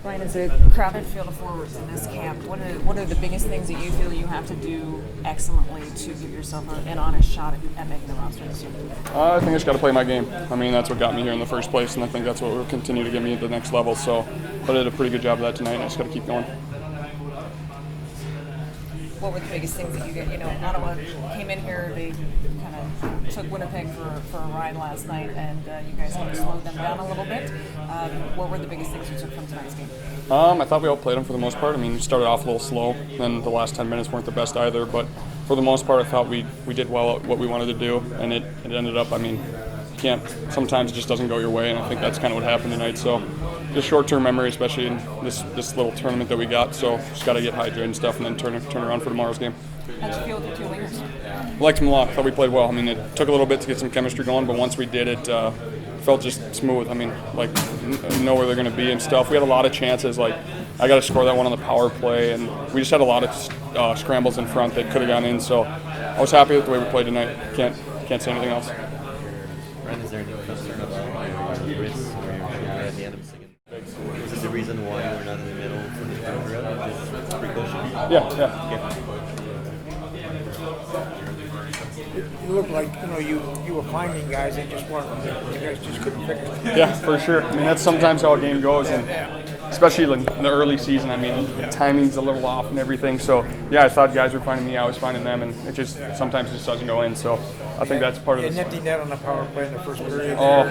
Ryan, as a crowded field of forwards in this camp, what are the biggest things that you feel you have to do excellently to give yourself an honest shot at making the roster this year? I think I just got to play my game. I mean, that's what got me here in the first place, and I think that's what will continue to get me to the next level. So I did a pretty good job of that tonight, and I just got to keep going. What were the biggest things that you get? Ottawa came in here, they kind of took Winnipeg for a ride last night, and you guys kind of slowed them down a little bit. What were the biggest things you took from tonight's game? I thought we outplayed them for the most part. I mean, we started off a little slow, then the last 10 minutes weren't the best either, but for the most part I thought we did well at what we wanted to do, and it ended up, sometimes it just doesn't go your way, and I think that's kind of what happened tonight. So just short-term memory, especially in this little tournament that we got. So just got to get hydrated and stuff, and then turn around for tomorrow's game. How'd you feel with your two wingers? I liked them a lot. I thought we played well. I mean, it took a little bit to get some chemistry going, but once we did, it felt just smooth. I mean, know where they're going to be and stuff. We had a lot of chances. I got to score that one on the power play, and we just had a lot of scrambles in front that could have gone in. So I was happy with the way we played tonight. Can't say anything else. Ryan, is there any concern about your wrists or your shoulder at the end of the second? Was it the reason why you were not in the middle for the third round? Just precaution? Yeah. It looked like you were finding guys and just weren't. You guys just couldn't pick it. Yeah, for sure. I mean, that's sometimes how a game goes, and especially in the early season. I mean, timing's a little off and everything. So yeah, I thought guys were finding me, I was finding them, and it sometimes just doesn't go in. So I think that's part of an empty net on the power play in the first period. Oh,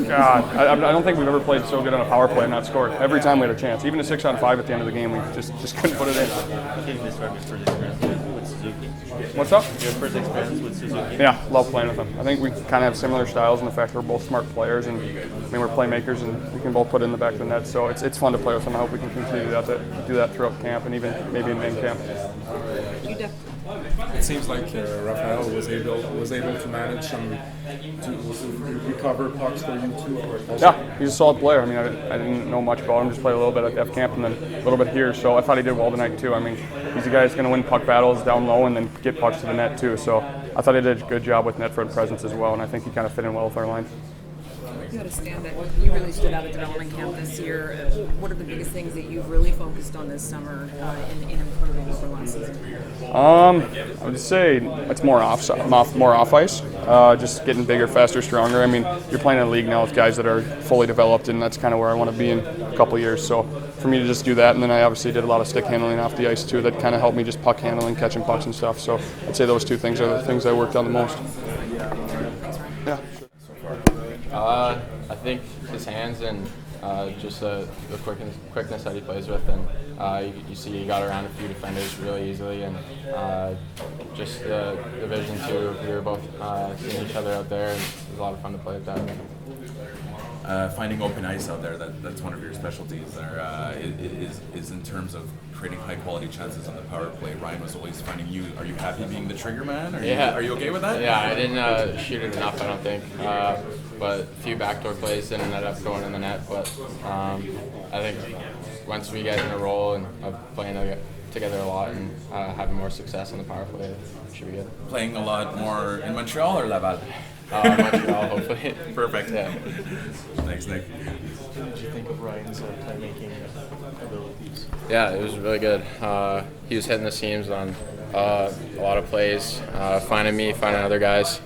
God. I don't think we've ever played so good on a power play and not scored. Every time we had a chance. Even a 6-on-5 at the end of the game, we just couldn't put it in. I think this was your first experience with Suzuki. What's up? Your first experience with Suzuki? Yeah, love playing with them. I think we kind of have similar styles in the fact we're both smart players, and we're playmakers, and we can both put it in the back of the net. So it's fun to play with them. I hope we can continue to do that throughout camp and even maybe in main camp. It seems like Raphael was able to manage to recover pucks for you too. Yeah, he's a solid player. I mean, I didn't know much about him. Just played a little bit at F camp and then a little bit here. So I thought he did well tonight too. I mean, he's a guy that's going to win puck battles down low and then get pucks to the net too. So I thought he did a good job with net front presence as well, and I think he kind of fit in well with our line. You had a stand that you really stood out at development camp this year. What are the biggest things that you've really focused on this summer in improving over last season? I would say it's more off ice. Just getting bigger, faster, stronger. I mean, you're playing in a league now with guys that are fully developed, and that's kind of where I want to be in a couple of years. So for me to just do that, and then I obviously did a lot of stick handling off the ice too. That kind of helped me just puck handling, catching pucks and stuff. So I'd say those two things are the things I worked on the most. Yeah. I think his hands and just the quickness that he plays with, and you see he got around a few defenders really easily, and just the vision too. We were both seeing each other out there, and it was a lot of fun to play with that. Finding open ice out there, that's one of your specialties there, is in terms of creating high quality chances on the power play. Ryan was always finding you. Are you happy being the trigger man? Are you okay with that? Yeah, I didn't shoot it enough, I don't think. But a few backdoor plays didn't end up going in the net. But I think once we get in a role and playing together a lot and having more success on the power play, it should be good. Playing a lot more in Montreal or Laval? Montreal, hopefully. Perfect. Yeah. Thanks, Nick. What did you think of Ryan's playmaking abilities? Yeah, it was really good. He was hitting the seams on a lot of plays, finding me, finding other guys.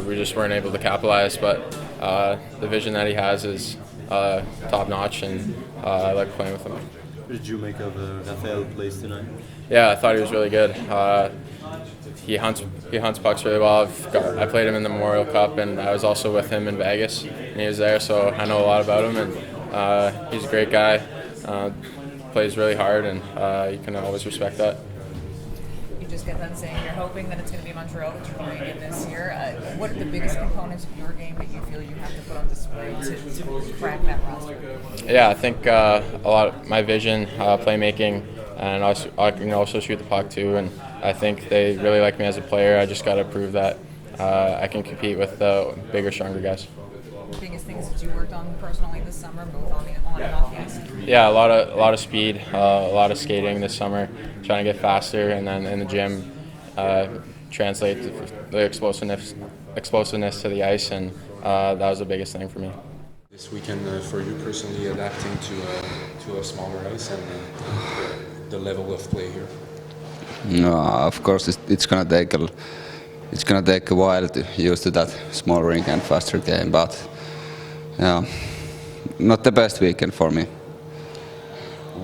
We just weren't able to capitalize, but the vision that he has is top notch, and I like playing with him. What did you make of Raphael plays tonight? Yeah, I thought he was really good. He hunts pucks really well. I played him in the Memorial Cup, and I was also with him in Vegas, and he was there, so I know a lot about him. And he's a great guy. Plays really hard, and you can always respect that. You just get done saying you're hoping that it's going to be Montreal that you're playing in this year. What are the biggest components of your game that you feel you have to put on display to crack that roster? Yeah, I think a lot of my vision, playmaking, and I can also shoot the puck too. And I think they really like me as a player. I just got to prove that I can compete with the bigger, stronger guys. Biggest things that you worked on personally this summer, both on and off the ice? Yeah, a lot of speed, a lot of skating this summer, trying to get faster, and then in the gym, translate the explosiveness to the ice, and that was the biggest thing for me. This weekend for you personally, adapting to to a smaller ice and the level of play here? No, of course, it's gonna take a while to use to that small rink and faster game, but yeah, not the best weekend for me.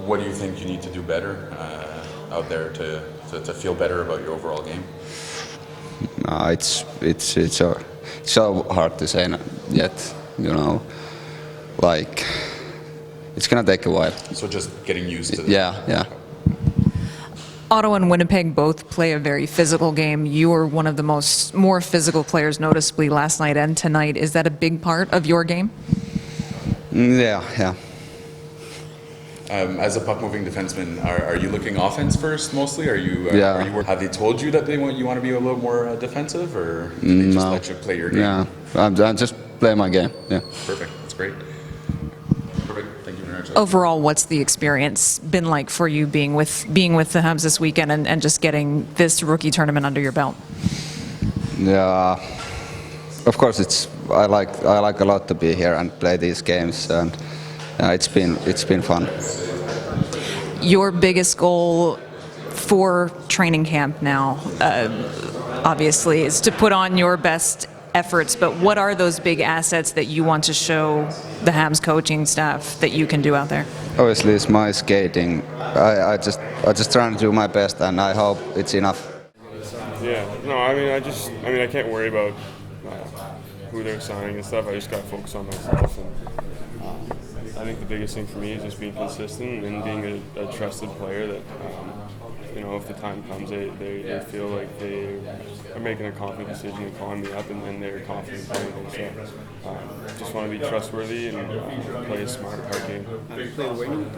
What do you think you need to do better out there to feel better about your overall game? No, it's so hard to say yet. You know, like it's gonna take a while. So just getting used to this. Yeah. Ottawa and Winnipeg both play a very physical game. You were one of the more physical players, noticeably last night and tonight. Is that a big part of your game? Yeah. As a puck-moving defenseman, are you looking offense first mostly? Are you? Have they told you that you want to be a little more defensive, or do they just let you play your game? Yeah, I just play my game. Yeah. Perfect. That's great. Perfect. Thank you very much. Overall, what's the experience been like for you being with the Habs this weekend and just getting this rookie tournament under your belt? Yeah, of course I like a lot to be here and play these games, and it's been fun. Your biggest goal for training camp now, obviously, is to put on your best efforts, but what are those big assets that you want to show the Habs coaching staff that you can do out there? Obviously, it's my skating. I just try to do my best, and I hope it's enough. Yeah, no, I can't worry about who they're signing and stuff. I just got to focus on myself. And I think the biggest thing for me is just being consistent and being a trusted player that, if the time comes, they feel like they are making a confident decision and calling me up, and they're confident playing me. So just want to be trustworthy and play a smart, hard game. Have you played wing?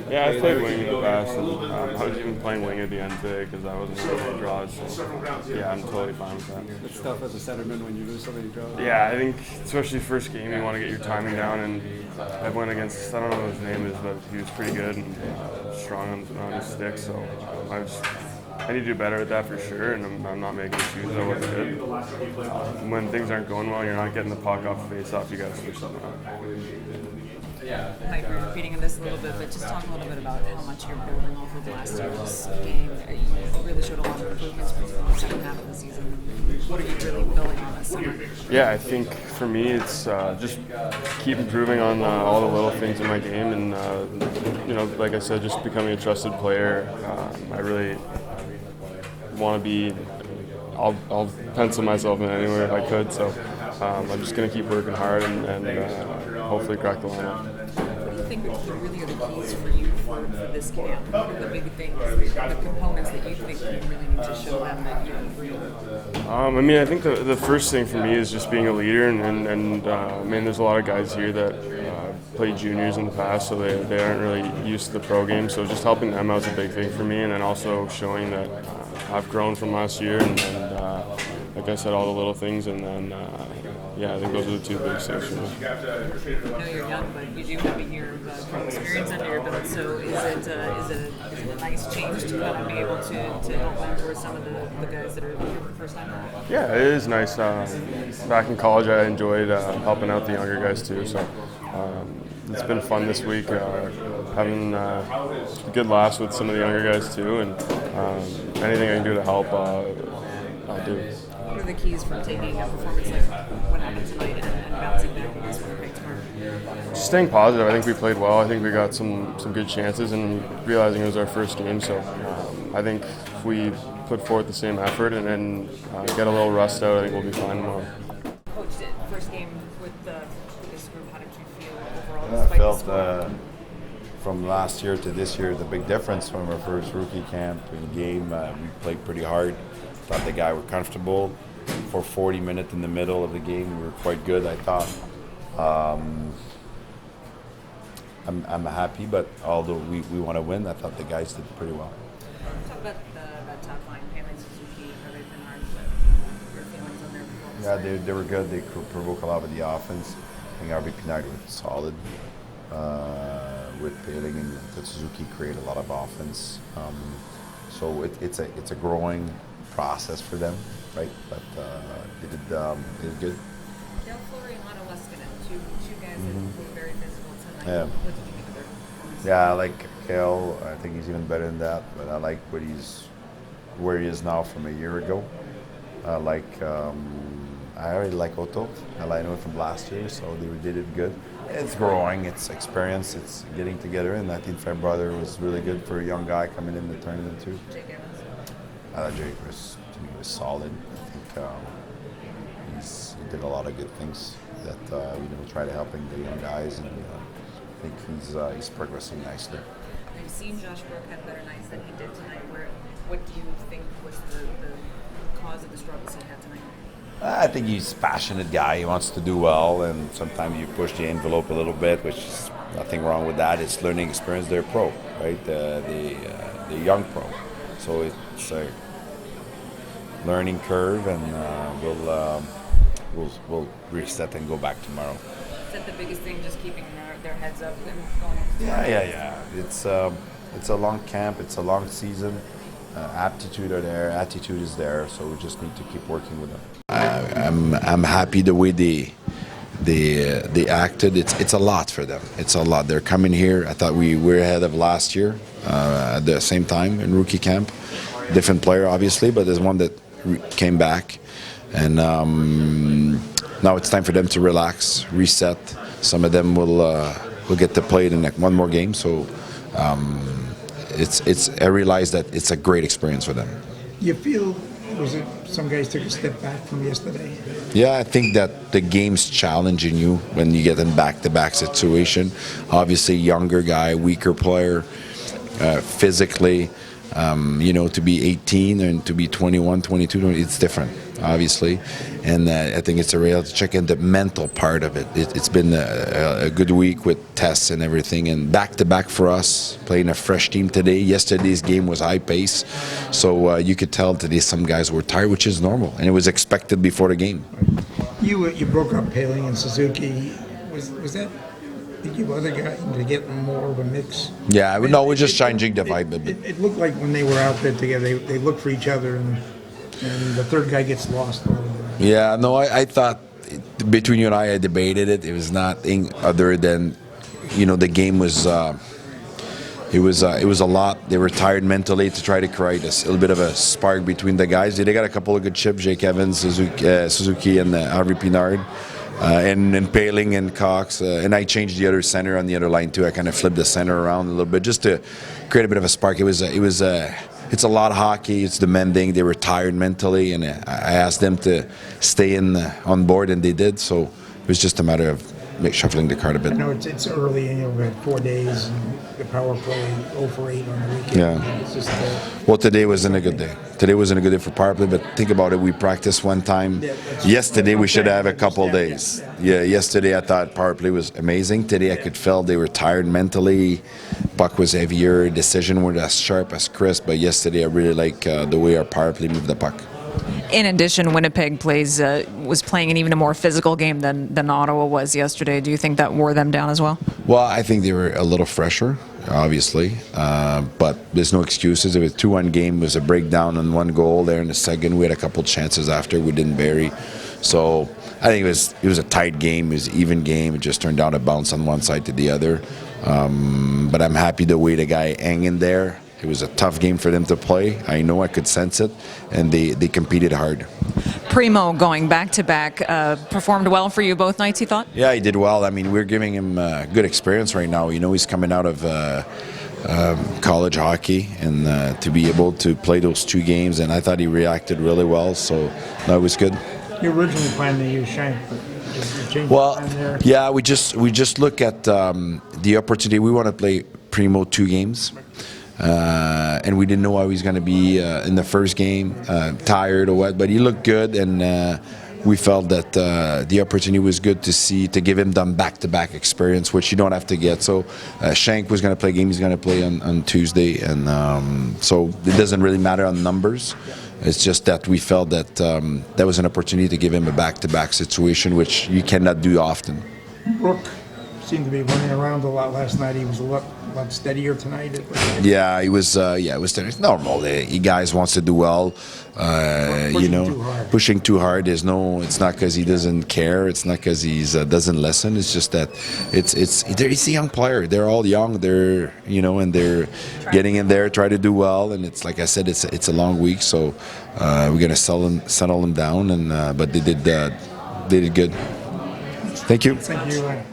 Yeah, I've played wing in the past, and I was even playing wing at the end today because I wasn't really draws. So yeah, I'm totally fine with that. It's tough as a centerman when you lose so many draws. Yeah, I think especially first game, you want to get your timing down, and I went against, I don't know what his name is, but he was pretty good and strong on his stick, so I need to do better at that for sure, and I'm not making excuses. I wasn't good. When things aren't going well, you're not getting the puck off the face-off, you got to switch something up. Mike, we're repeating on this a little bit, but just talk a little bit about how much you're building off of last year's game. You really showed a lot of improvements from the second half of the season. What are you really building on this summer? Yeah, I think for me it's just keep improving on all the little things in my game, and like I said, just becoming a trusted player. I really want to be. I'll pencil myself in anywhere if I could, so I'm just going to keep working hard and hopefully crack the lineup. What do you think really are the keys for you for this camp? What are the big things, the components that you think you really need to show them that you I think the first thing for me is just being a leader, and there's a lot of guys here that played juniors in the past, so they aren't really used to the pro game, so just helping them out is a big thing for me, and then also showing that I've grown from last year, and like I said, all the little things, and then I think those are the two big things for me. I know you're young, but you do have a year of pro experience under your belt. So is it a nice change to kind of be able to help mentor some of the guys that are here for the first time? Yeah, it is nice. Back in college, I enjoyed helping out the younger guys too. So it's been fun this week, having good laughs with some of the younger guys too, and anything I can do to help, I'll do. What are the keys from taking a performance like what happened tonight and bouncing back against Winnipeg tomorrow? Just staying positive. I think we played well. I think we got some good chances, and realizing it was our first game. So I think if we put forth the same effort and then get a little rust out, I think we'll be fine tomorrow. Coach, first game with this group, how did you feel overall? Yeah, I felt from last year to this year the big difference from our first rookie camp in game. We played pretty hard. Thought the guys were comfortable. For 40 minutes in the middle of the game, we were quite good, I thought. I'm happy, but although we want to win, I thought the guys did pretty well. Talk about that top line, Poehling, Suzuki, how they've been hard, your feelings on their performance? Yeah, they were good. They could provoke a lot with the offense. I think RB Connect was solid with Poehling, and the Suzuki create a lot of offense. So it's a growing process for them, right? But they did good. Belleville and Otto Leskinen, two guys that were very physical tonight. Yeah. What did you think of their performance? Yeah, I like Kale. I think he's even better than that. But I like where he is now from a year ago. I already like Otto. I know him from last year, so they did it good. It's growing, it's experience, it's getting together, and I think Fred Brother was really good for a young guy coming in the tournament too. Jake Evans. Jake was solid. I think he did a lot of good things that try to helping the young guys, and I think he's progressing nicely. I've seen Josh Brook have better nights than he did tonight. What do you think was the cause of the struggles he had tonight? I think he's a passionate guy. He wants to do well, and sometimes you push the envelope a little bit, which is nothing wrong with that. It's learning experience. They're pro, right? The young pro, so it's a learning curve, and we'll reset and go back tomorrow. Is that the biggest thing? Just keeping their heads up and going. Yeah. It's a long camp. It's a long season. Aptitude are there, attitude is there, so we just need to keep working with them. I'm happy the way they acted. It's a lot for them. It's a lot. They're coming here. I thought we were ahead of last year at the same time in rookie camp. Different player, obviously, but there's one that came back, and now it's time for them to relax, reset. Some of them will get to play in one more game. So. I realize that it's a great experience for them. You feel some guys took a step back from yesterday? Yeah, I think that the game's challenging you when you get in back-to-back situation. Obviously, younger guy, weaker player, physically, to be 18 and to be 21, 22, it's different, obviously. And I think it's a reality check, and the mental part of it. It's been a good week with tests and everything, and back-to-back for us, playing a fresh team today. Yesterday's game was high pace, so you could tell today some guys were tired, which is normal, and it was expected before the game. You broke up Poehling and Suzuki. Was that... Did you other guys to get more of a mix? Yeah, no, we're just changing the vibe a bit. It looked like when they were out there together, they looked for each other, and the third guy gets lost a little bit. Yeah, no, I thought between you and I debated it. It was nothing other than, the game was. It was a lot. They were tired mentally to try to create a little bit of a spark between the guys. They got a couple of good chips: Jake Evans, Suzuki, and Henri Pinard. And Poehling and Cox, and I changed the other center on the other line too. I kind of flipped the center around a little bit just to create a bit of a spark. It's a lot of hockey. It's demanding. They were tired mentally, and I asked them to stay on board, and they did. So it was just a matter of shuffling the card a bit. I know it's early, and we had 4 days, and the power play 0 for 8 on the weekend. Yeah. It's just, well, today wasn't a good day. Today wasn't a good day for power play, but think about it. We practiced one time. Yesterday, we should have a couple days. Yeah, yesterday I thought power play was amazing. Today I could feel they were tired mentally. Puck was heavier. Decision weren't as sharp, as crisp, but yesterday I really like the way our power play moved the puck. In addition, Winnipeg was playing an even a more physical game than Ottawa was yesterday. Do you think that wore them down as well? Well, I think they were a little fresher, obviously, but there's no excuses. It was a 2-1 game. It was a breakdown on one goal there in the second. We had a couple chances after. We didn't bury. So I think it was a tight game. It was an even game. It just turned out a bounce on one side to the other. But I'm happy the way the guy hang in there. It was a tough game for them to play. I know, I could sense it, and they competed hard. Primo going back-to-back performed well for you both nights, you thought? Yeah, he did well. I mean, we're giving him good experience right now. He's coming out of college hockey, and to be able to play those 2 games, and I thought he reacted really well, so that was good. You originally planned to use Shank, but you changed the plan there? Yeah, we just look at the opportunity. We want to play Primo 2 games. And we didn't know how he was going to be in the first game, tired or what, but he looked good, and we felt that the opportunity was good to give him the back-to-back experience, which you don't have to get. So Shank was going to play a game, he's going to play on Tuesday, and so it doesn't really matter on numbers. It's just that we felt that that was an opportunity to give him a back-to-back situation, which you cannot do often. Brooke seemed to be running around a lot last night. He was lot steadier tonight? Yeah, it was. It was. It's normal. He guys wants to do well. Pushing too hard. There's no. It's not because he doesn't care. It's not because he's doesn't listen. It's just that it's a young player. They're all young. They're and they're getting in there, try to do well. And it's like I said, it's a long week, so we're gonna settle them down. And but they did good. Thank you. Thank you.